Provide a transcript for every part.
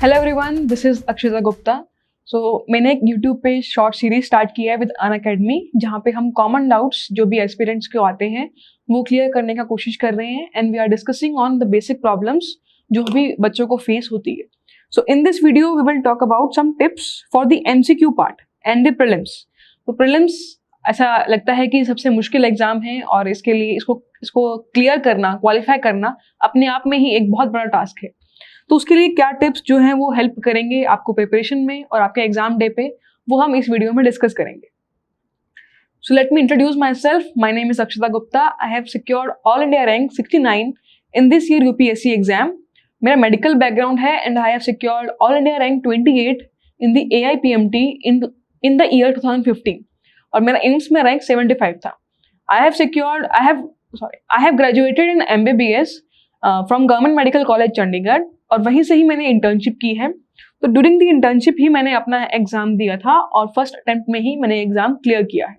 Hello everyone, this is Akshita Gupta. मैंने एक YouTube पे शॉर्ट सीरीज स्टार्ट किया है विद अनअकैडमी, जहाँ पे हम कॉमन डाउट्स जो भी एस्पिरेंट्स को आते हैं वो क्लियर करने का कोशिश कर रहे हैं and we are discussing on the basic problems जो भी बच्चों को फेस होती है। So in this video we will talk about some tips for the MCQ part and the prelims. तो प्रीलिम्स ऐसा लगता है कि सबसे मुश्किल एग्जाम है और इसके लिए इसको क्लियर करना, क्वालिफाई करना अपने आप में ही एक बहुत बड़ा टास्क है। तो उसके लिए क्या टिप्स जो हैं वो हेल्प करेंगे आपको प्रिपरेशन में और आपके एग्जाम डे पे, वो हम इस वीडियो में डिस्कस करेंगे। So let me introduce my self. My name is Akshita Gupta. I have secured all India rank 69 in this year UPSC exam. मेरा मेडिकल बैकग्राउंड है and I have secured all India rank 28 in the AIPMT in the year 2015 और मेरा AIIMS में rank 75 था। I have graduated in MBBS from government medical college Chandigarh और वहीं से ही मैंने इंटर्नशिप की है। तो ड्यूरिंग द इंटर्नशिप ही मैंने अपना एग्जाम दिया था और फर्स्ट अटेम्प्ट में ही मैंने एग्जाम क्लियर किया है।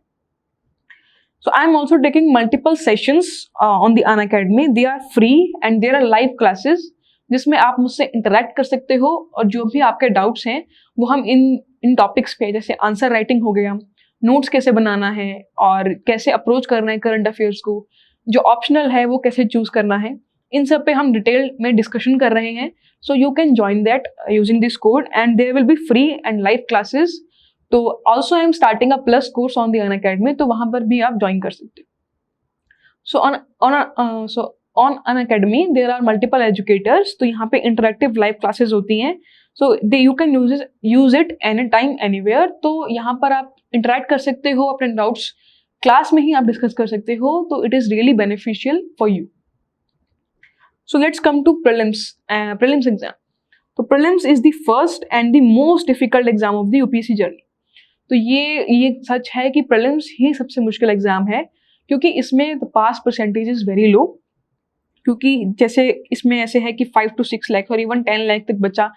So I am also taking multiple sessions on the Unacademy. They are free and there are live classes जिसमें आप मुझसे इंटरेक्ट कर सकते हो और जो भी आपके डाउट्स हैं वो हम इन टॉपिक्स पे, जैसे आंसर राइटिंग हो गया, नोट्स कैसे बनाना है और कैसे अप्रोच करना है करंट अफेयर्स को, जो ऑप्शनल है वो कैसे चूज करना है, इन सब पे हम डिटेल में डिस्कशन कर रहे हैं। So you can join that using this code and there will be free and live classes. तो also I am starting a plus course on the Unacademy, तो वहां पर भी आप ज्वाइन कर सकते हो। So on Unacademy there are multiple educators, तो यहाँ पे इंटरेक्टिव लाइव क्लासेस होती हैं। So you can use it any time anywhere. तो यहाँ पर आप इंटरेक्ट कर सकते हो, अपने डाउट्स क्लास में ही आप डिस्कस कर सकते हो, तो it is really beneficial for you. So let's come to prelims exam. तो prelims is the first and the most difficult exam of the UPSC journey. तो ये सच है कि prelims ही सबसे मुश्किल एग्जाम है क्योंकि इसमें the pass percentage is very low। क्योंकि जैसे इसमें ऐसे है कि 5 to 6 लाख और इवन 10 लाख तक बच्चा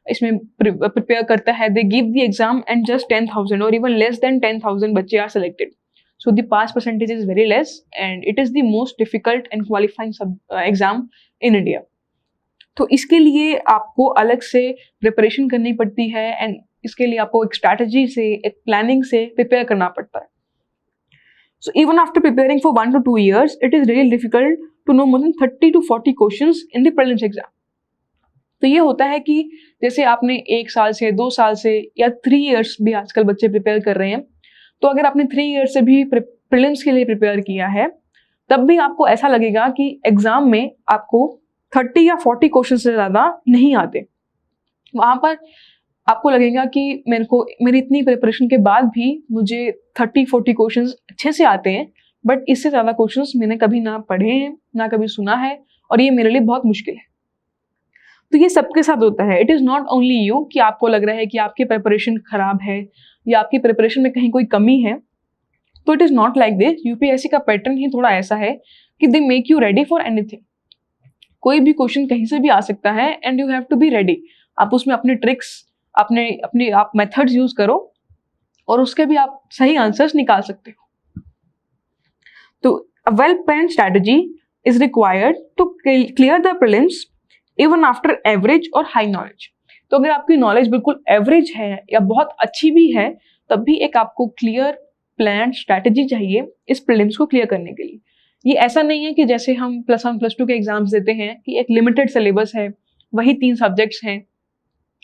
इसमें प्रिपेयर करता है। They give the exam and just 10,000 or even less than 10,000 बच्चे are selected. So the pass percentage is very less and it is the most difficult and qualifying exam in India. तो इसके लिए आपको अलग से preparation करनी पड़ती है एंड इसके लिए आपको एक स्ट्रैटेजी से, एक प्लानिंग से प्रिपेयर करना पड़ता है। So even after preparing for 1 to 2 years, it is really difficult to know more than 30 to 40 questions in the prelims exam. तो ये होता है कि जैसे आपने 1 साल से, 2 साल से या 3 years भी आजकल बच्चे प्रिपेयर कर रहे हैं, तो अगर आपने 3 years से भी प्रीलिम्स के लिए प्रिपेयर किया है, तब भी आपको ऐसा लगेगा कि एग्जाम में आपको 30 या 40 क्वेश्चन से ज़्यादा नहीं आते। वहाँ पर आपको लगेगा कि मेरी इतनी प्रिपरेशन के बाद भी मुझे 30-40 क्वेश्चन अच्छे से आते हैं, बट इससे ज़्यादा क्वेश्चन मैंने कभी ना पढ़े हैं, ना कभी सुना है और ये मेरे लिए बहुत मुश्किल है। तो ये सबके साथ होता है। It is not only you कि आपको लग रहा है कि आपकी प्रिपरेशन खराब है या आपकी प्रिपरेशन में कहीं कोई कमी है। तो it is not like this. UPSC का पैटर्न ही थोड़ा ऐसा है कि they make you ready for anything. कोई भी क्वेश्चन कहीं से भी आ सकता है and you have to be ready. आप उसमें अपने ट्रिक्स, अपने आप मेथड्स यूज करो और उसके भी आप सही आंसर्स निकाल सकते हो। तो a well planned strategy is required to clear the prelims even after average और हाई नॉलेज। तो अगर आपकी नॉलेज बिल्कुल एवरेज है या बहुत अच्छी भी है, तब भी एक आपको क्लियर प्लान स्ट्रैटेजी चाहिए इस प्रीलिम्स को क्लियर करने के लिए। ये ऐसा नहीं है कि जैसे हम +1 +2 के एग्जाम्स देते हैं कि एक लिमिटेड सिलेबस है, वही 3 सब्जेक्ट्स हैं,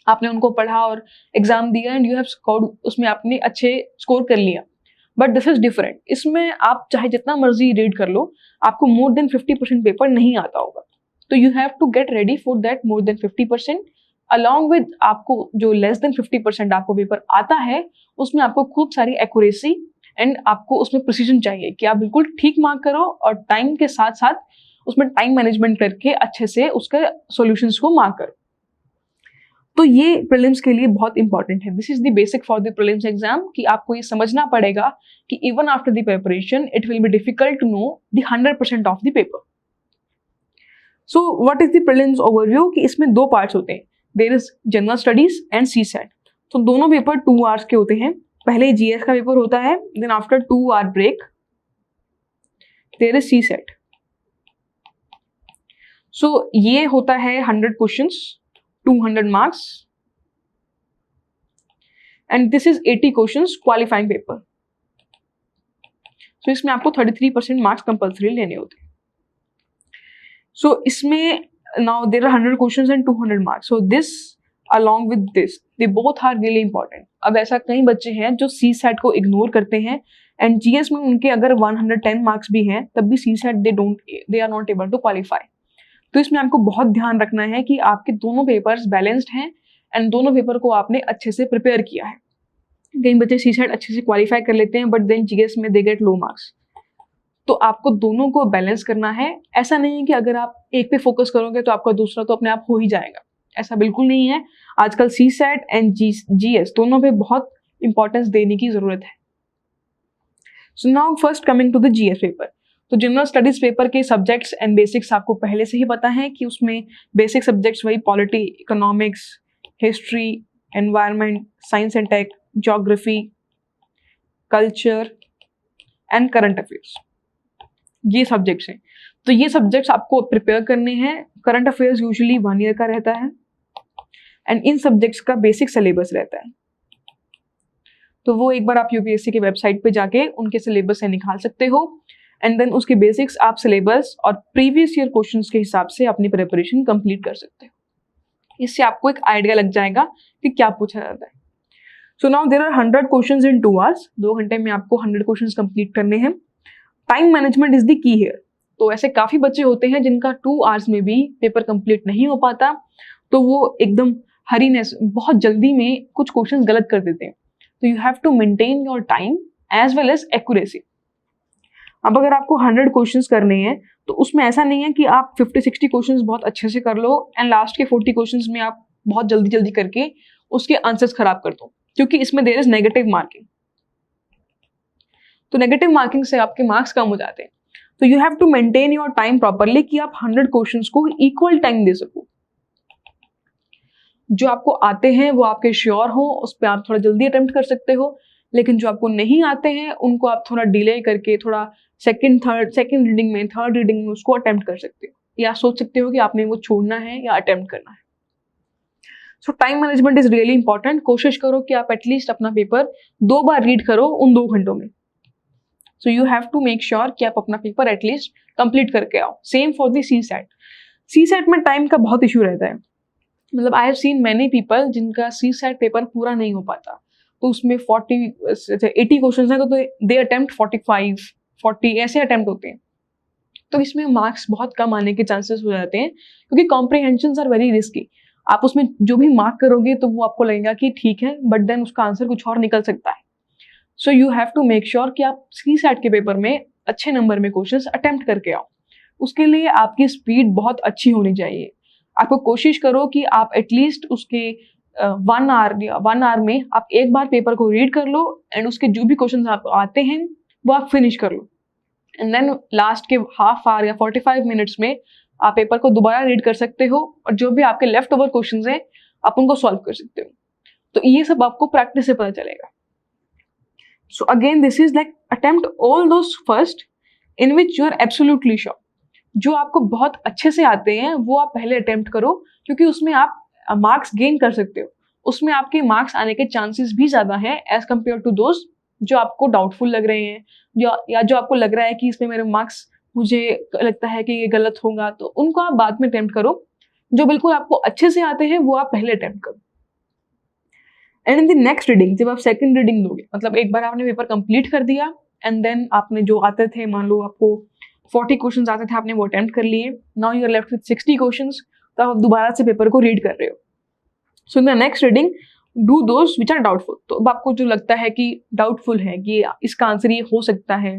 आपने उनको पढ़ा और एग्जाम दिया एंड यू हैव स्कोर्ड, उसमें आपने अच्छे स्कोर कर लिया। But this is different. इसमें आप चाहे जितना मर्जी रीड कर लो, आपको मोर देन 50% पेपर नहीं आता होगा। तो you have to get ready for that more than 50%। Along with आपको जो लेस देन 50% आपको पेपर आता है, उसमें आपको खूब सारी एक्यूरेसी एंड आपको उसमें प्रिसीजन चाहिए कि आप बिल्कुल ठीक मार्क करो और टाइम के साथ साथ उसमें टाइम मैनेजमेंट करके अच्छे से उसके सॉल्यूशंस को मार्क करो। तो ये प्रीलिम्स के लिए बहुत इंपॉर्टेंट है। This is the basic for the prelims exam कि आपको ये समझना पड़ेगा कि even after the preparation it will be difficult to know the 100% of the paper. So what is the prelims overview कि इसमें 2 पार्ट्स होते हैं। There is general studies and CSAT। तो दोनों पेपर 2 hours के होते हैं। पहले GS का पेपर होता है, then after 2 hour break there is CSAT। So ये होता है 100 questions, 200 marks and this is 80 questions qualifying paper. So इसमें आपको 33% मार्क्स कंपल्सरी लेने होते हैं। सो इसमें now there are 100 questions and 200 marks. So this along with this they both are really important। अब ऐसा कई बच्चे हैं जो सी सेट को इग्नोर करते हैं एंड जीएस में उनके अगर 110 मार्क्स भी हैं तब भी CSAT they are not able to qualify. तो इसमें आपको बहुत ध्यान रखना है कि आपके दोनों पेपर्स बैलेंस्ड हैं एंड दोनों पेपर को आपने अच्छे से प्रिपेयर किया है। कई बच्चे सी सेट अच्छे से क्वालिफाई कर लेते हैं बट देन जीएस में दे गेट लो मार्क्स। तो आपको दोनों को बैलेंस करना है। ऐसा नहीं है कि अगर आप एक पे फोकस करोगे तो आपका दूसरा तो अपने आप हो ही जाएगा, ऐसा बिल्कुल नहीं है। आजकल सी सेट एंड जीएस दोनों पे बहुत इंपॉर्टेंस देने की जरूरत है। So now first coming to the GS paper. तो जनरल स्टडीज पेपर के सब्जेक्ट्स एंड बेसिक्स आपको पहले से ही पता है कि उसमें बेसिक सब्जेक्ट्स वही polity, economics, history, environment, science and tech, geography, culture and current affairs, ये सब्जेक्ट्स हैं। तो ये सब्जेक्ट्स आपको प्रिपेयर करने हैं। करंट अफेयर्स यूजुअली 1 ईयर का रहता है एंड इन सब्जेक्ट्स का बेसिक सिलेबस रहता है। तो वो एक बार आप यूपीएससी के वेबसाइट पे जाके उनके सिलेबस से निकाल सकते हो एंड देन उसके बेसिक्स आप सिलेबस और प्रीवियस ईयर क्वेश्चंस के हिसाब से अपनी प्रिपरेशन कंप्लीट कर सकते हो। इससे आपको एक आइडिया लग जाएगा कि क्या पूछा जाता है। So now there are 100 questions in 2 hours. 2 घंटे में आपको 100 क्वेश्चंस कंप्लीट करने हैं। Time management is the key here. तो ऐसे काफी बच्चे होते हैं जिनका 2 आवर्स में भी पेपर कंप्लीट नहीं हो पाता, तो वो एकदम हरीनेस बहुत जल्दी में कुछ क्वेश्चंस गलत कर देते हैं। तो you have to maintain your time as well as accuracy. अब अगर आपको 100 क्वेश्चंस करने हैं तो उसमें ऐसा नहीं है कि आप 50-60 क्वेश्चंस बहुत अच्छे से कर लो एंड लास्ट के 40 क्वेश्चंस में आप बहुत जल्दी जल्दी करके उसके आंसर्स खराब कर दो, क्योंकि इसमें देयर इज नेगेटिव मार्किंग। तो नेगेटिव मार्किंग से आपके मार्क्स कम हो जाते हैं। तो you have to maintain your time properly कि आप 100 क्वेश्चंस को इक्वल टाइम दे सको। जो आपको आते हैं वो आपके श्योर हो, उस पर आप थोड़ा जल्दी अटेम्प्ट कर सकते हो, लेकिन जो आपको नहीं आते हैं उनको आप थोड़ा डिले करके थोड़ा सेकंड रीडिंग में, थर्ड रीडिंग में उसको अटेम्प्ट कर सकते हो, या सोच सकते हो कि आपने वो छोड़ना है या अटेम्प्ट करना है। सो time management is really important. कोशिश करो कि आप एटलीस्ट अपना पेपर 2 बार रीड करो उन 2 घंटों में। So you have to make sure कि आप अपना पेपर एटलीस्ट कंप्लीट करके आओ। Same for the CSAT. CSAT में टाइम का बहुत इशू रहता है। मतलब I have seen many people जिनका सी सेट पेपर पूरा नहीं हो पाता। तो उसमें 80 क्वेश्चंस हैं तो दे अटेम्प्ट 45-40 ऐसे अटेम्प्ट होते हैं। तो इसमें मार्क्स बहुत कम आने के चांसेस हो जाते हैं, क्योंकि कॉम्प्रिहेंशंस आर वेरी रिस्की। आप उसमें जो भी मार्क करोगे तो वो आपको लगेगा कि ठीक है, बट देन उसका आंसर कुछ और निकल सकता है। So you have to make sure कि आप सी सेट के पेपर में अच्छे नंबर में क्वेश्चंस अटेम्प्ट करके आओ। उसके लिए आपकी स्पीड बहुत अच्छी होनी चाहिए। आपको कोशिश करो कि आप एटलीस्ट उसके 1 आवर में आप एक बार पेपर को रीड कर लो एंड उसके जो भी क्वेश्चंस आप आते हैं वो आप फिनिश कर लो एंड देन लास्ट के हाफ आवर या 45 मिनट्स में आप पेपर को दोबारा रीड कर सकते हो और जो भी आपके लेफ्ट ओवर क्वेश्चंस हैं आप उनको सॉल्व कर सकते हो। तो ये सब आपको प्रैक्टिस से पता चलेगा। So again this is like attempt all those first in which you are absolutely sure. जो आपको बहुत अच्छे से आते हैं वो आप पहले अटेम्प्ट करो, क्योंकि उसमें आप मार्क्स गेन कर सकते हो। उसमें आपके मार्क्स आने के चांसेस भी ज्यादा हैं एज कम्पेयर टू दोस्त जो आपको डाउटफुल लग रहे हैं, या जो आपको लग रहा है कि इसमें मेरे मार्क्स, मुझे लगता है कि ये गलत होगा, तो उनको आप बाद में अटेम्प्ट करो। जो बिल्कुल आपको अच्छे से आते हैं वो आप पहले अटेम्प्ट करो। And in the next reading, जब आप सेकंड रीडिंग दोगे, मतलब एक बार आपने पेपर कंप्लीट कर दिया एंड देन आपने जो आते थे, मान लो आपको 40 क्वेश्चंस आते थे, आपने वो अटेम्प्ट कर लिए। Now you are left with 60 questions, तो आप दोबारा से पेपर को रीड कर रहे हो। So in the next reading do those which are doubtful. तो अब आपको जो लगता है कि डाउटफुल है कि इसका आंसर ये हो सकता है,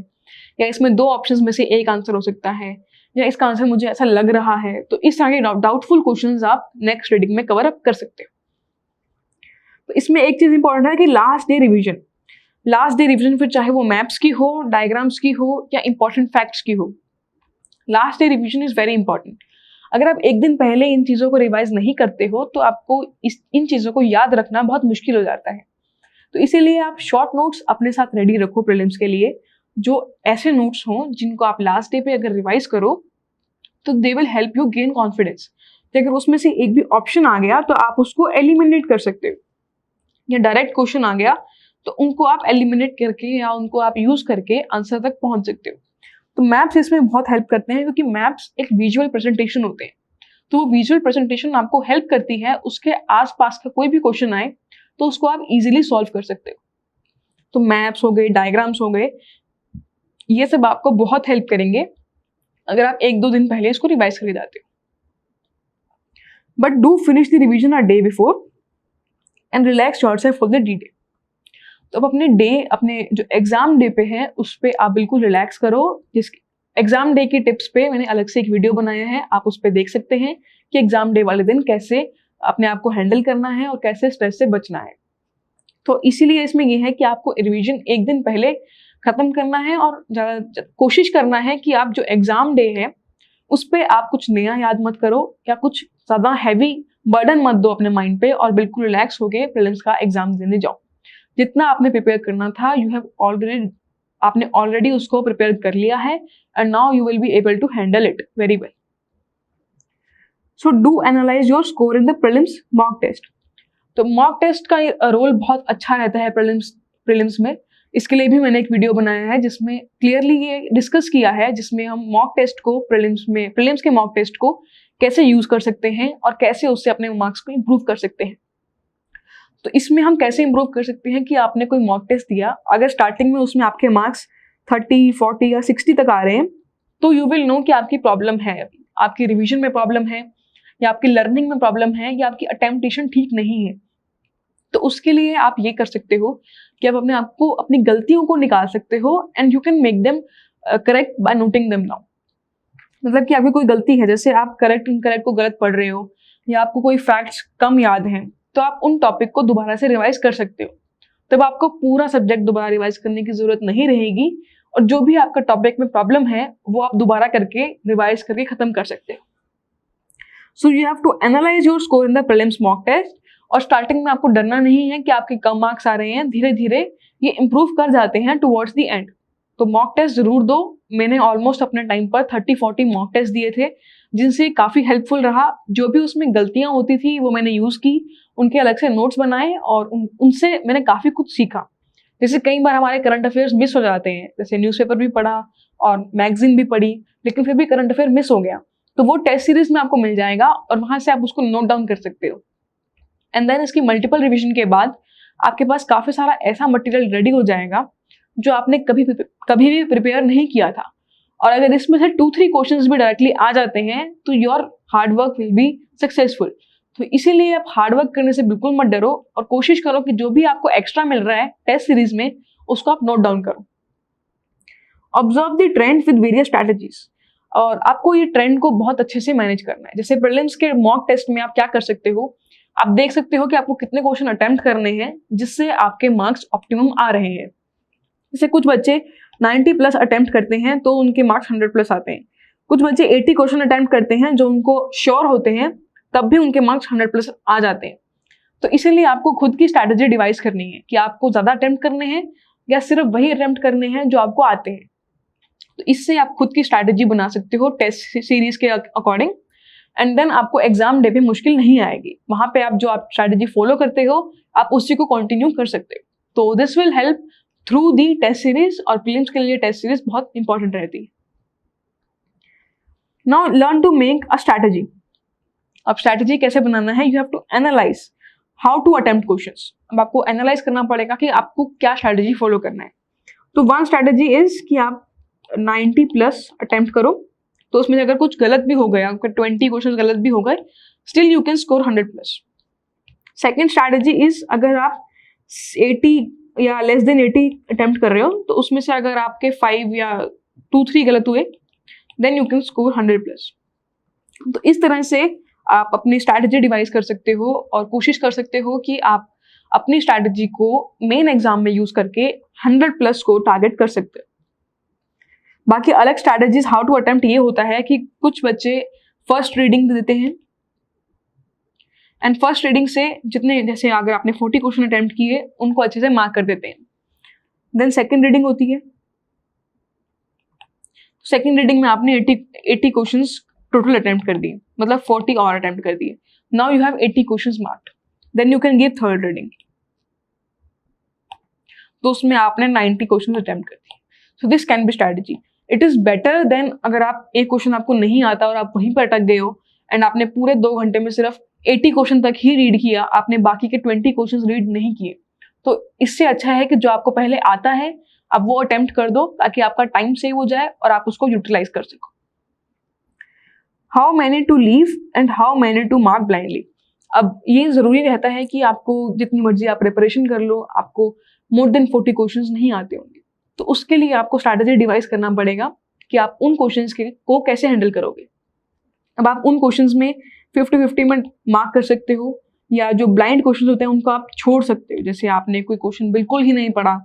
या इसमें 2 ऑप्शंस में से एक आंसर हो सकता है, या इसका आंसर मुझे ऐसा लग रहा है, तो इस तरह के डाउटफुल क्वेश्चंस आप नेक्स्ट रीडिंग में कवर अप कर सकते हो। तो इसमें एक चीज इंपॉर्टेंट है कि लास्ट डे रिविजन फिर चाहे वो मैप्स की हो, डायग्राम्स की हो, या इंपॉर्टेंट फैक्ट्स की हो, last day revision is very important. अगर आप एक दिन पहले इन चीजों को रिवाइज नहीं करते हो तो आपको इन चीजों को याद रखना बहुत मुश्किल हो जाता है। तो इसीलिए आप शॉर्ट नोट्स अपने साथ रेडी रखो प्रीलिम्स के लिए, जो ऐसे नोट्स हों जिनको आप लास्ट डे पे अगर रिवाइज करो तो they will help you gain confidence. तो अगर उसमें से एक भी ऑप्शन आ गया तो आप उसको एलिमिनेट कर सकते हो। या डायरेक्ट क्वेश्चन आ गया तो उनको आप एलिमिनेट करके या उनको आप यूज करके आंसर तक पहुंच सकते हो। तो मैप्स इसमें बहुत हेल्प करते हैं क्योंकि मैप्स एक विजुअल प्रेजेंटेशन होते हैं, तो वो विजुअल प्रेजेंटेशन आपको हेल्प करती है उसके आसपास का कोई भी क्वेश्चन आए तो उसको आप इजीली सॉल्व कर सकते हो। तो मैप्स हो गए, डायग्राम्स हो गए, ये सब आपको बहुत हेल्प करेंगे अगर आप 1-2 दिन पहले इसको रिवाइज करके जाते हो। But do finish the revision a day before and relax yourself for the day. तो अब अपने जो एग्जाम डे पे है उस पर आप बिल्कुल रिलैक्स करो। जिस एग्जाम डे की टिप्स पे मैंने अलग से एक वीडियो बनाया है, आप उस पर देख सकते हैं कि एग्जाम डे वाले दिन कैसे अपने आप को हैंडल करना है और कैसे स्ट्रेस से बचना है। तो इसीलिए इसमें यह है कि आपको रिवीजन एक दिन पहले खत्म करना है और ज़्यादा कोशिश करना है कि आप जो एग्जाम डे है उस पर आप कुछ नया याद मत करो या कुछ ज़्यादा हैवी बर्डन मत दो अपने माइंड पे और बिल्कुल रिलैक्स होके प्रीलिम्स का एग्जाम देने जाओ। जितना आपने प्रिपेयर करना था आपने ऑलरेडी उसको प्रिपेयर कर लिया है and now you will be able to handle it very well. So do analyse your score in the prelims mock test. तो मॉक टेस्ट का रोल बहुत अच्छा रहता है प्रीलिम्स में। इसके लिए भी मैंने एक वीडियो बनाया है जिसमें क्लियरली ये डिस्कस किया है, जिसमें हम मॉक टेस्ट को प्रीलिम्स के मॉक टेस्ट को कैसे यूज कर सकते हैं और कैसे उससे अपने मार्क्स को इम्प्रूव कर सकते हैं। तो इसमें हम कैसे इम्प्रूव कर सकते हैं कि आपने कोई मॉक टेस्ट दिया, अगर स्टार्टिंग में उसमें आपके मार्क्स 30, 40 या 60 तक आ रहे हैं तो यू विल नो कि आपकी प्रॉब्लम है, आपकी रिवीजन में प्रॉब्लम है या आपकी लर्निंग में प्रॉब्लम है या आपकी अटेम्प्टेशन ठीक नहीं है। तो उसके लिए आप ये कर सकते हो कि आप अपने आप को अपनी गलतियों को निकाल सकते हो and you can make them correct by noting them now. मतलब कि आपकी कोई गलती है, जैसे आप करेक्ट इनकरेक्ट को गलत पढ़ रहे हो या आपको कोई फैक्ट्स कम याद हैं, तो आप उन टॉपिक को दोबारा से रिवाइज कर सकते हो। तब आपको पूरा सब्जेक्ट दोबारा रिवाइज करने की जरूरत नहीं रहेगी और जो भी आपका टॉपिक में प्रॉब्लम है वो आप दोबारा करके रिवाइज करके खत्म कर सकते हो। So you have to analyse your score in the prelims mock test. और स्टार्टिंग में आपको डरना नहीं है कि आपके कम मार्क्स आ रहे हैं, धीरे धीरे ये इंप्रूव कर जाते हैं टुवर्ड्स द एंड। तो मॉक टेस्ट जरूर दो। मैंने ऑलमोस्ट अपने टाइम पर 30-40 मॉक टेस्ट दिए थे जिनसे काफी हेल्पफुल रहा। जो भी उसमें गलतियां होती थी वो मैंने यूज की, उनके अलग से नोट्स बनाए और उनसे मैंने काफी कुछ सीखा। जैसे कई बार हमारे करंट अफेयर्स मिस हो जाते हैं, जैसे न्यूज़पेपर भी पढ़ा और मैगजीन भी पढ़ी लेकिन फिर भी करंट अफेयर मिस हो गया, तो वो टेस्ट सीरीज में आपको मिल जाएगा और वहां से आप उसको नोट डाउन कर सकते हो। एंड देन इसकी मल्टीपल रिवीजन के बाद आपके पास काफी सारा ऐसा मटेरियल रेडी हो जाएगा जो आपने कभी भी प्रिपेयर नहीं किया था। और अगर इसमें से 2-3 क्वेश्चंस भी डायरेक्टली आ जाते हैं तो your hard work will be successful. तो इसीलिए आप हार्डवर्क करने से बिल्कुल मत डरो और कोशिश करो कि जो भी आपको एक्स्ट्रा मिल रहा है टेस्ट सीरीज में उसको आप नोट डाउन करो। Observe the trend with various strategies. और आपको ये ट्रेंड को बहुत अच्छे से मैनेज करना है। जैसे प्रीलिम्स के मॉक टेस्ट में आप क्या कर सकते हो, आप देख सकते हो कि आपको कितने क्वेश्चन अटेम्प्ट करने हैं जिससे आपके मार्क्स ऑप्टिमम आ रहे हैं। जैसे कुछ बच्चे 90+ अटेम्प्ट करते हैं तो उनके मार्क्स 100+ आते हैं। कुछ बच्चे 80 क्वेश्चन अटेम्प्ट करते हैं जो उनको श्योर होते हैं तब भी उनके मार्क्स 100+ आ जाते हैं। तो इसीलिए आपको खुद की स्ट्रैटेजी डिवाइस करनी है कि आपको ज्यादा अटेम्प्ट करने हैं या सिर्फ वही अटेम्प्ट करने हैं जो आपको आते हैं। तो इससे आप खुद की स्ट्रैटेजी बना सकते हो टेस्ट सीरीज के अकॉर्डिंग एंड देन आपको एग्जाम डे पे मुश्किल नहीं आएगी। वहां पे आप जो स्ट्रैटेजी फॉलो करते हो आप उसी को कंटिन्यू कर सकते हो। तो this will help through the test series और प्रीलिम्स के लिए टेस्ट सीरीज बहुत इंपॉर्टेंट रहती है। Now learn to make a strategy. अब स्ट्रैटेजी कैसे बनाना है, you have to analyse how to attempt questions. अब आपको एनालाइज करना पड़ेगा कि आपको क्या स्ट्रैटेजी फॉलो करना है। तो वन स्ट्रैटेजी इज कि आप 90+ अटेम्प्ट करो। तो उसमें अगर कुछ गलत भी हो गया, अगर 20 क्वेश्चन गलत भी हो गए, still you can score 100+। Second strategy is अगर आप 80 या लेस देन 80 अटेम्प्ट कर रहे हो तो उसमें से अगर आपके 5 या 2-3 गलत हुए देन यू कैन स्कोर 100+। तो इस तरह से आप अपनी स्ट्रैटेजी डिवाइस कर सकते हो और कोशिश कर सकते हो कि आप अपनी स्ट्रैटेजी को मेन एग्जाम में यूज करके 100+ को टारगेट कर सकते हो। बाकी अलग स्ट्रैटेजीज हाउ टू अटेम्प्ट ये होता है कि कुछ बच्चे फर्स्ट रीडिंग देते हैं एंड फर्स्ट रीडिंग से जितने, जैसे अगर आपने 40 क्वेश्चन अटेम्प्ट किए उनको अच्छे से मार्क कर देते हैं। देन सेकंड रीडिंग होती है, सेकंड रीडिंग में आपने 80 क्वेश्चंस टोटल अटेम्प्ट कर दिए, मतलब 40 और अटेम्प्ट कर दिए। Now you have 80 questions marked, then you can give third reading. तो उसमें आपने 90 क्वेश्चन अटेम्प्ट कर दिए। So this can be strategy. It is better than अगर आप एक क्वेश्चन आपको नहीं आता और आप वहीं पर अटक गए हो एंड आपने पूरे 2 घंटे में सिर्फ 80 क्वेश्चन तक ही रीड किया, आपने बाकी के 20 क्वेश्चन रीड नहीं किए। तो इससे अच्छा है कि जो आपको पहले आता है आप वो अटेम्प्ट कर दो, ताकि आपका टाइम सेव हो जाए और आप उसको यूटिलाइज कर सको। How many to leave and how many to mark blindly. अब ये जरूरी रहता है कि आपको जितनी मर्जी आप प्रिपरेशन कर लो, आपको मोर देन 40 क्वेश्चंस नहीं आते होंगे, तो उसके लिए आपको स्ट्रैटेजी डिवाइस करना पड़ेगा कि आप उन क्वेश्चंस को कैसे हैंडल करोगे। अब आप उन क्वेश्चंस में 50-50 में मार्क कर सकते हो, या जो ब्लाइंड क्वेश्चंस होते हैं उनको आप छोड़ सकते हो। जैसे आपने कोई क्वेश्चन बिल्कुल ही नहीं पढ़ा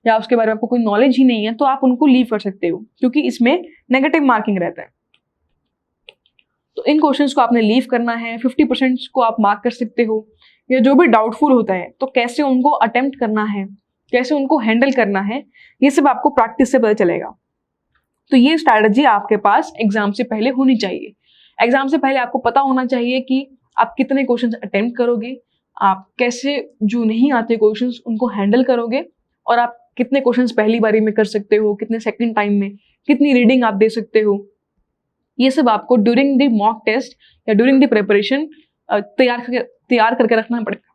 या उसके बारे में आपको कोई नॉलेज ही नहीं है, तो आप उनको लीव कर सकते हो, क्योंकि इसमें नेगेटिव मार्किंग रहता है। तो इन क्वेश्चंस को आपने लीव करना है, 50% को आप मार्क कर सकते हो। या जो भी डाउटफुल होता है तो कैसे उनको अटेम्प्ट करना है, कैसे उनको हैंडल करना है, ये सब आपको प्रैक्टिस से पता चलेगा। तो ये स्ट्रैटेजी आपके पास एग्जाम से पहले होनी चाहिए। एग्जाम से पहले आपको पता होना चाहिए कि आप कितने क्वेश्चंस अटेम्प्ट करोगे, आप कैसे जो नहीं आते क्वेश्चंस उनको हैंडल करोगे, और आप कितने क्वेश्चंस पहली बारी में कर सकते हो, कितने सेकंड टाइम में, कितनी रीडिंग आप दे सकते हो। ये सब आपको ड्यूरिंग द मॉक टेस्ट या ड्यूरिंग द प्रिपरेशन तैयार करके रखना पड़ेगा।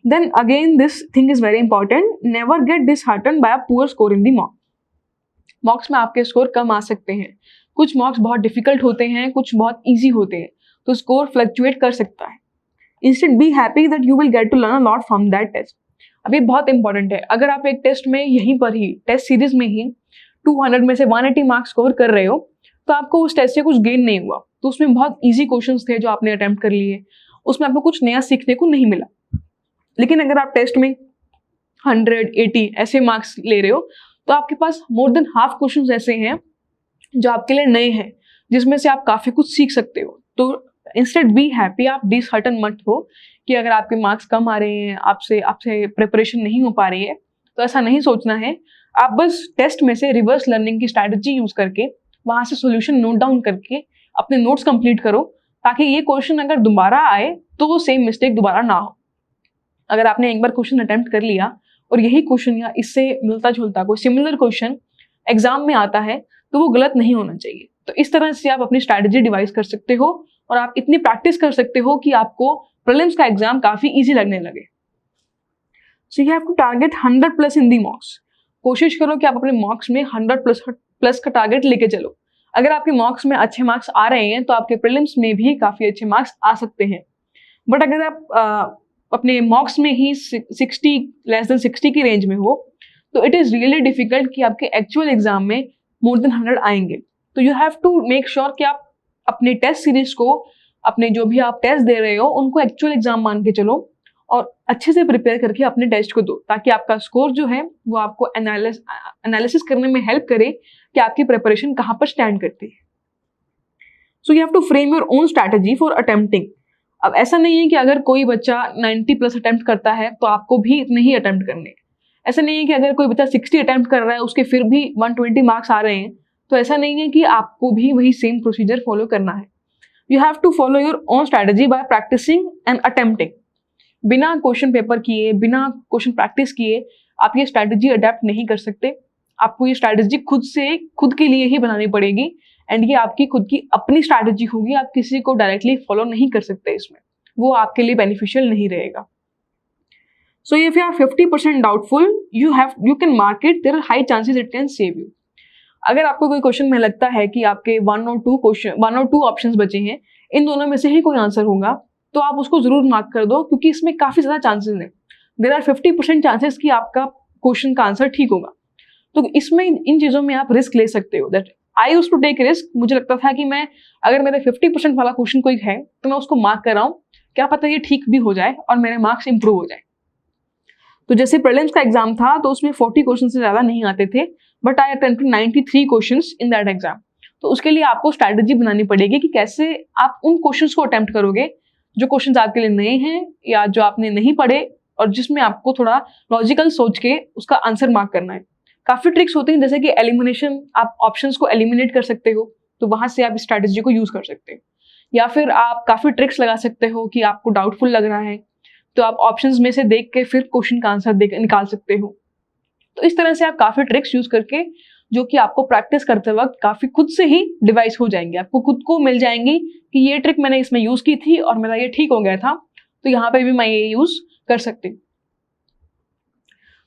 Then again this thing is very important, never get disheartened by a poor score in the mock. Mocks में आपके स्कोर कम आ सकते हैं, कुछ मॉक्स बहुत डिफिकल्ट होते हैं, कुछ बहुत ईजी होते हैं, तो स्कोर फ्लक्चुएट कर सकता है। Instead be happy that you will get to learn a lot from that test. अब ये बहुत इंपॉर्टेंट है, अगर आप एक टेस्ट में यहीं पर ही टेस्ट सीरीज में ही 200 में से 180 मार्क्स स्कोर कर रहे हो, तो आपको उस टेस्ट से कुछ गेन नहीं हुआ। तो उसमें बहुत इजी क्वेश्चंस थे जो आपने अटेम्प्ट कर लिए, उसमें आपको कुछ नया सीखने को नहीं मिला। लेकिन अगर आप टेस्ट में 180 ऐसे मार्क्स ले रहे हो, तो आपके पास मोर देन हाफ क्वेश्चंस ऐसे हैं जो आपके लिए नए हैं, जिसमें से आप काफी कुछ सीख सकते हो। तो इंस्टेड बी हैप्पी, आप डिसहार्टन मत हो कि अगर आपके मार्क्स कम आ रहे हैं, आपसे प्रिपरेशन नहीं हो पा रही है, तो ऐसा नहीं सोचना है। आप बस टेस्ट में से रिवर्स लर्निंग की स्ट्रैटेजी यूज करके वहां से सॉल्यूशन नोट डाउन करके अपने नोट्स कंप्लीट करो, ताकि ये क्वेश्चन अगर दोबारा आए तो वो सेम मिस्टेक दोबारा ना हो। अगर आपने एक बार क्वेश्चन अटेम्प्ट कर लिया और यही क्वेश्चन या इससे मिलता जुलता कोई सिमिलर क्वेश्चन एग्जाम में आता है, तो वो गलत नहीं होना चाहिए। तो इस तरह से आप अपनी स्ट्रैटेजी डिवाइस कर सकते हो और आप इतनी प्रैक्टिस कर सकते हो कि आपको प्रीलिम्स का एग्जाम काफी इजी लगने लगे। So you have to target 100+ in the mocks. कोशिश करो कि आप अपने मॉक्स में 100+ का टारगेट लेके चलो। अगर आपके मॉक्स में अच्छे मार्क्स आ रहे हैं तो आपके प्रीलिम्स में भी काफी अच्छे मार्क्स आ सकते हैं। बट अगर आप अपने मॉक्स में ही 60 की रेंज में हो, तो इट इज रियली डिफिकल्ट कि आपके एक्चुअल एग्जाम में मोर देन 100 आएंगे। तो you have to make sure कि आप अपने टेस्ट सीरीज को, अपने जो भी आप टेस्ट दे रहे हो, उनको एक्चुअल एग्जाम मान के चलो और अच्छे से प्रिपेयर करके अपने टेस्ट को दो, ताकि आपका स्कोर जो है वो आपको एनालिसिस करने में हेल्प करे कि आपकी प्रिपरेशन कहाँ पर स्टैंड करती है। So you have to frame your own strategy for attempting. अब ऐसा नहीं है कि अगर कोई बच्चा 90+ अटेम्प्ट करता है तो आपको भी इतने ही अटेम्प्ट करने। ऐसा नहीं है कि अगर कोई बच्चा 60 अटेम्प्ट कर रहा है उसके फिर भी 120 मार्क्स आ रहे हैं, तो ऐसा नहीं है कि आपको भी वही सेम प्रोसीजर फॉलो करना है। You have to follow your own strategy by practising and attempting. बिना क्वेश्चन पेपर किए, बिना क्वेश्चन प्रैक्टिस किए आप ये स्ट्रैटेजी अडेप्ट नहीं कर सकते। आपको ये स्ट्रैटेजी खुद के लिए ही बनानी पड़ेगी, एंड ये आपकी खुद की अपनी स्ट्रैटेजी होगी। आप किसी को डायरेक्टली फॉलो नहीं कर सकते इसमें, वो आपके लिए बेनिफिशियल नहीं रहेगा। So if you are 50% doubtful, you can mark it, there are high chances it can save you. अगर आपको कोई क्वेश्चन में लगता है कि आपके 1 और 2 ऑप्शंस बचे हैं, इन दोनों में से ही कोई आंसर होगा, तो आप उसको जरूर मार्क कर दो, क्योंकि इसमें काफी ज्यादा चांसेस हैं। देयर आर 50% चांसेस कि आपका क्वेश्चन का आंसर ठीक होगा। तो इसमें इन चीजों में आप रिस्क ले सकते हो। That I used to take risk. मुझे लगता था कि मैं, अगर मेरे 50% वाला क्वेश्चन कोई है तो मैं उसको मार्क कर रहा हूँ, क्या पता ये ठीक भी हो जाए और मेरे मार्क्स इंप्रूव हो जाए। तो जैसे प्रीलिम्स का एग्जाम था तो उसमें 40 क्वेश्चन से ज्यादा नहीं आते थे, but I attempted 93 questions in that exam. तो उसके लिए आपको स्ट्रैटेजी बनानी पड़ेगी कि कैसे आप उन क्वेश्चंस को अटेम्प्ट करोगे जो क्वेश्चंस आपके लिए नए हैं या जो आपने नहीं पढ़े, और जिसमें आपको थोड़ा लॉजिकल सोच के उसका आंसर मार्क करना है। काफी ट्रिक्स होती हैं, जैसे कि एलिमिनेशन, आप ऑप्शंस को एलिमिनेट कर सकते हो, तो वहां से आप इस स्ट्रैटेजी को यूज कर सकते हो। या फिर आप काफी ट्रिक्स लगा सकते हो कि आपको डाउटफुल लग रहा है तो आप ऑप्शंस में से देख के फिर क्वेश्चन का आंसर निकाल सकते हो। तो इस तरह से आप काफ़ी ट्रिक्स यूज़ करके, जो कि आपको प्रैक्टिस करते वक्त काफ़ी खुद से ही डिवाइस हो जाएंगे, आपको खुद को मिल जाएंगी कि ये ट्रिक मैंने इसमें यूज़ की थी और मेरा ये ठीक हो गया था, तो यहाँ पे भी मैं ये यूज़ कर सकती हूँ।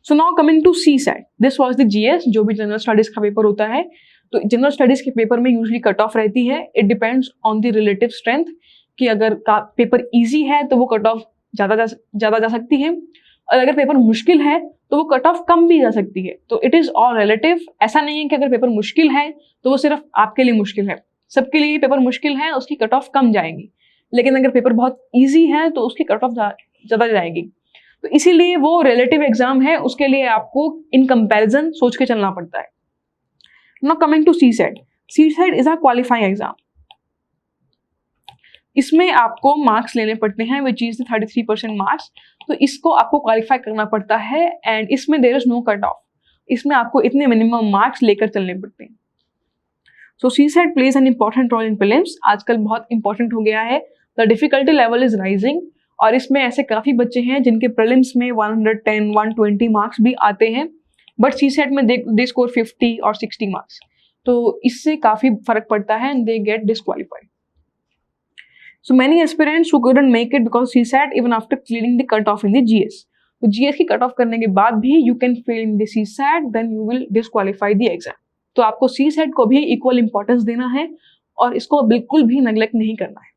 So now coming to CSAT, this was the GS, जो भी जनरल स्टडीज़ का पेपर होता है। तो जनरल स्टडीज़ के पेपर में यूजली कट ऑफ रहती है, it depends on the relative strength, कि अगर पेपर ईजी है तो वो कट ऑफ ज़्यादा जा सकती है, और अगर पेपर मुश्किल है तो वो कट ऑफ कम भी जा सकती है। तो इट इज़ ऑल रिलेटिव। ऐसा नहीं है कि अगर पेपर मुश्किल है तो वो सिर्फ आपके लिए मुश्किल है, सबके लिए पेपर मुश्किल है, उसकी कट ऑफ कम जाएगी। लेकिन अगर पेपर बहुत ईजी है तो उसकी कट ऑफ ज़्यादा जाएगी। तो इसीलिए वो रिलेटिव एग्जाम है, उसके लिए आपको इन कंपैरिजन सोच के चलना पड़ता है। Now coming to CSAT, CSAT is a qualifying exam. इसमें आपको मार्क्स लेने पड़ते हैं, विच इज 33% मार्क्स। तो इसको आपको क्वालिफाई करना पड़ता है, एंड इसमें there is no cut off. इसमें आपको इतने मिनिमम मार्क्स लेकर चलने पड़ते हैं। So CSAT plays an important role in prelims. आजकल बहुत इंपॉर्टेंट हो गया है, the difficulty level is rising, और इसमें ऐसे काफ़ी बच्चे हैं जिनके प्रीलिम्स में 110, 120 मार्क्स भी आते हैं, बट CSAT में दे स्कोर 50 और 60 मार्क्स। तो इससे काफ़ी फर्क पड़ता है and they get disqualified. So many aspirants who couldn't make it because CSAT even after clearing the cutoff in the GS. तो GS की कट ऑफ करने के बाद भी you can fail in the CSAT, then you will disqualify the exam. तो आपको CSAT को भी equal importance देना है और इसको बिल्कुल भी neglect नहीं करना है।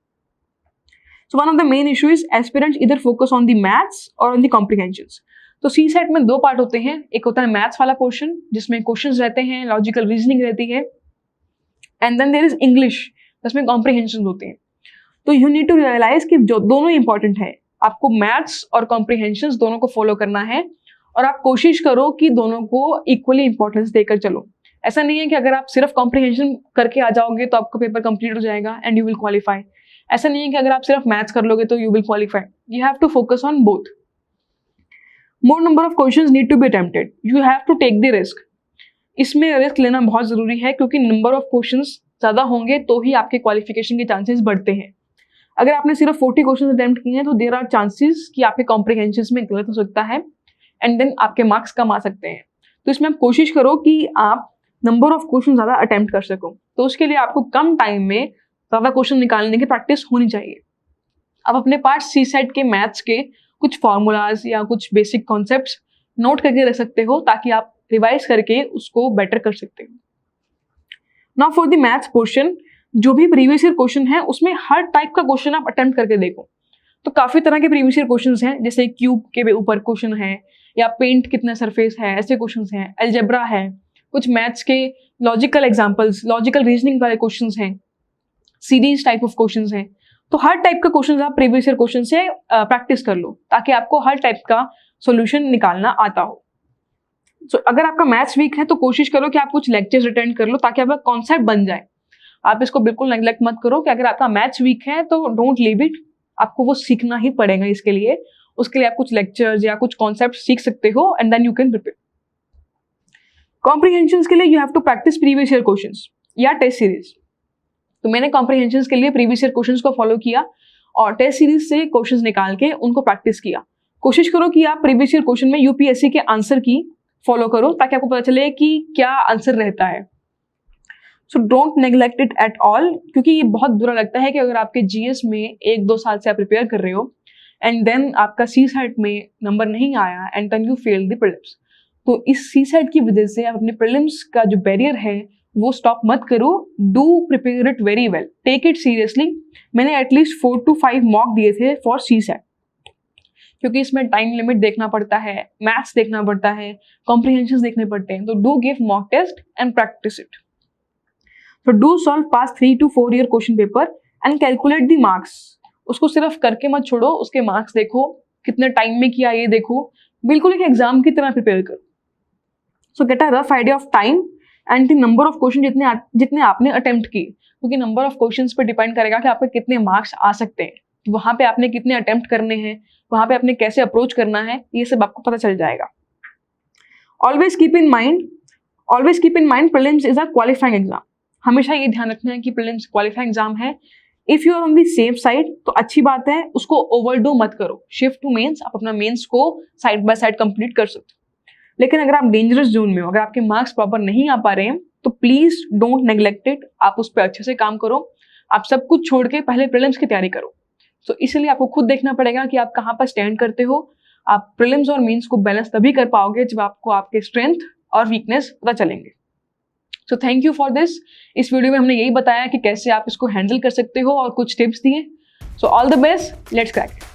So one of the main issue is aspirants either focus on the maths or on the comprehensions. तो CSAT में दो पार्ट होते हैं, एक होता है मैथ्स वाला पोर्शन जिसमें क्वेश्चंस रहते हैं, लॉजिकल रीजनिंग रहती है, and then there is English जिसमें कॉम्प्रिहेंशन होते हैं। तो यू नीड टू रियलाइज कि जो दोनों इंपॉर्टेंट है, आपको मैथ्स और कॉम्प्रिहेंशन दोनों को फॉलो करना है, और आप कोशिश करो कि दोनों को इक्वली इंपॉर्टेंस देकर चलो। ऐसा नहीं है कि अगर आप सिर्फ कॉम्प्रिहेंशन करके आ जाओगे तो आपका पेपर कंप्लीट हो जाएगा एंड यू विल क्वालिफाई। ऐसा नहीं है कि अगर आप सिर्फ मैथ्स कर लोगे तो you will qualify. You have to focus on both. More number of questions need to be attempted, you have to take the risk. इसमें रिस्क लेना बहुत जरूरी है, क्योंकि नंबर ऑफ क्वेश्चंस ज्यादा होंगे तो ही आपके क्वालिफिकेशन के चांसेस बढ़ते हैं। अगर आपने सिर्फ 40 क्वेश्चन अटेम्प्ट किए हैं तो देयर आर चांसेस कि आपके कॉम्प्रिहेंशन में गलत हो सकता है एंड देन आपके मार्क्स कम आ सकते हैं। तो इसमें आप कोशिश करो कि आप नंबर ऑफ क्वेश्चन ज़्यादा अटेम्प्ट कर सको। तो उसके लिए आपको कम टाइम में ज़्यादा क्वेश्चन निकालने की प्रैक्टिस होनी चाहिए। आप अपने पास CSAT के मैथ्स के कुछ फॉर्मूलाज या कुछ बेसिक कॉन्सेप्ट्स नोट करके रख सकते हो, ताकि आप रिवाइज करके उसको बेटर कर सकते हो। Now for the maths portion, जो भी प्रीवियस ईयर क्वेश्चन है उसमें हर टाइप का क्वेश्चन आप अटेम्प्ट करके देखो। तो काफी तरह के प्रीवियस ईयर क्वेश्चंस हैं, जैसे क्यूब के ऊपर क्वेश्चन है, या पेंट कितना सरफेस है, ऐसे क्वेश्चंस हैं, अलजेब्रा है, कुछ मैथ्स के लॉजिकल एग्जांपल्स, लॉजिकल रीजनिंग वाले क्वेश्चंस हैं, सीरीज टाइप ऑफ क्वेश्चंस हैं। तो हर टाइप का क्वेश्चन आप प्रीवियस ईयर क्वेश्चन से प्रैक्टिस कर लो, ताकि आपको हर टाइप का सोल्यूशन निकालना आता हो। सो अगर आपका मैथ्स वीक है तो कोशिश करो कि आप कुछ लेक्चर्स अटेंड कर लो, ताकि आपका कॉन्सेप्ट बन जाए। आप इसको बिल्कुल नेग्लेक्ट मत करो कि अगर आपका मैथ्स वीक है तो डोंट लीव इट, आपको वो सीखना ही पड़ेगा। इसके लिए उसके लिए आप कुछ लेक्चर्स या कुछ कॉन्सेप्ट सीख सकते हो and then you can prepare. Comprehension के लिए you have to practise previous year questions या टेस्ट सीरीज। तो मैंने कॉम्प्रिहेंशन के लिए प्रीवियस ईयर क्वेश्चंस को फॉलो किया और टेस्ट सीरीज से क्वेश्चंस निकाल के उनको प्रैक्टिस किया। कोशिश करो कि आप प्रीवियस ईयर क्वेश्चन में UPSC के आंसर की फॉलो करो, ताकि आपको पता चले कि क्या आंसर रहता है। So don't neglect it at all, क्योंकि ये बहुत बुरा लगता है कि अगर आपके GS में 1-2 साल से आप प्रिपेयर कर रहे हो एंड देन आपका CSAT में नंबर नहीं आया and then you fail the prelims. तो इस CSAT की वजह से आप अपने प्रीलिम्स का जो बैरियर है वो स्टॉप मत करो। Do prepare it very well, take it seriously. मैंने एटलीस्ट 4 to 5 मॉक दिए थे फॉर CSAT, क्योंकि इसमें टाइम लिमिट देखना पड़ता है, मैथ्स देखना पड़ता है, कॉम्प्रिहेंशन देखने पड़ते हैं। तो do give mock test and practice it. तो do solve past 3 to 4 year question paper and calculate the marks. उसको सिर्फ करके मत छोड़ो, उसके मार्क्स देखो, कितने टाइम में किया ये देखो, बिल्कुल एक एग्जाम की तरह प्रिपेयर करो। सो get a rough idea of time and the number of question जितने आपने अटेम्प्ट किए, क्योंकि नंबर ऑफ क्वेश्चंस पर डिपेंड करेगा कि आपके कितने मार्क्स आ सकते हैं। तो वहां पे आपने कितने अटेम्प्ट करने हैं, वहां पे आपने कैसे अप्रोच करना है, ये सब आपको पता चल जाएगा। Always keep in mind prelims is a qualifying exam. हमेशा ये ध्यान रखना है कि प्रीलिम्स क्वालिफाइंग एग्जाम है if you are on the safe side तो अच्छी बात है, उसको ओवरडू मत करो। शिफ्ट टू मेंस, आप अपना मेंस को साइड बाय साइड कंप्लीट कर सकते हो। लेकिन अगर आप डेंजरस जोन में हो, अगर आपके मार्क्स प्रॉपर नहीं आ पा रहे हैं, तो प्लीज डोंट नेग्लेक्ट इट, आप उस पर अच्छे से काम करो। आप सब कुछ छोड़ के पहले प्रीलिम्स की तैयारी करो। सो इसलिए आपको खुद देखना पड़ेगा कि आप कहाँ पर स्टैंड करते हो। आप प्रीलिम्स और मेंस को बैलेंस तभी कर पाओगे जब आपको आपके स्ट्रेंथ और वीकनेस पता चलेंगे। So thank you for this. इस वीडियो में हमने यही बताया कि कैसे आप इसको हैंडल कर सकते हो और कुछ टिप्स दिए। So all the best, let's crack.